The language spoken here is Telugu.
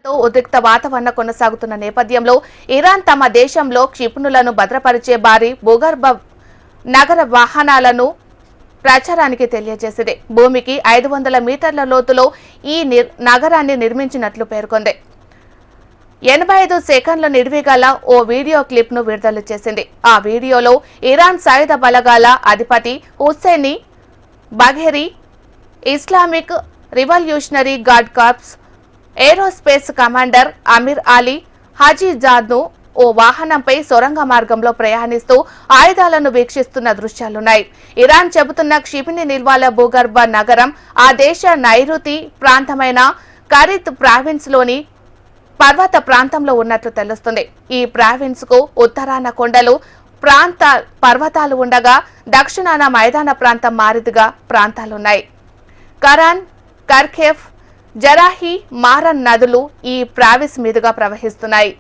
ఉద్రిక్త వాతావరణం కొనసాగుతున్న నేపథ్యంలో ఇరాన్ తమ దేశంలో క్షిపణులను భద్రపరిచే భారీ భూగర్భ నగర వాహనాలను ప్రచారానికి తెలియజేసింది. భూమికి 500 మీటర్ల లోతులో ఈ నగరాన్ని నిర్మించినట్లు పేర్కొంది. 85 సెకండ్ల నిడివిగల ఓ వీడియో క్లిప్ ను విడుదల చేసింది. ఆ వీడియోలో ఇరాన్ సాయుధ బలగాల అధిపతి Hosseini Bagheri, Islamic Revolutionary Guard Corps aerospace commander Amir Ali Hajizadeh ను ఓ వాహనంపై సొరంగ మార్గంలో ప్రయాణిస్తూ ఆయుధాలను వీక్షిస్తున్న దృశ్యాలున్నాయి. ఇరాన్ చెబుతున్న క్షిపణి నిల్వల భూగర్భ నగరం ఆ దేశ నైరుతి ప్రాంతమైన కరిత్ ప్రావిన్స్ లోని పర్వత ప్రాంతంలో ఉన్నట్లు తెలుస్తుంది. ఈ ప్రావిన్స్ కు ఉత్తరాన కొండలు పర్వతాలు ఉండగా దక్షిణాన మైదాన ప్రాంతం మారిదిగా ప్రాంతాలున్నాయి. కరాన్, కర్ఖేఫ్, జరాహి, మారన్ నదులు ఈ ప్రావిన్స్ మీదుగా ప్రవహిస్తున్నాయి.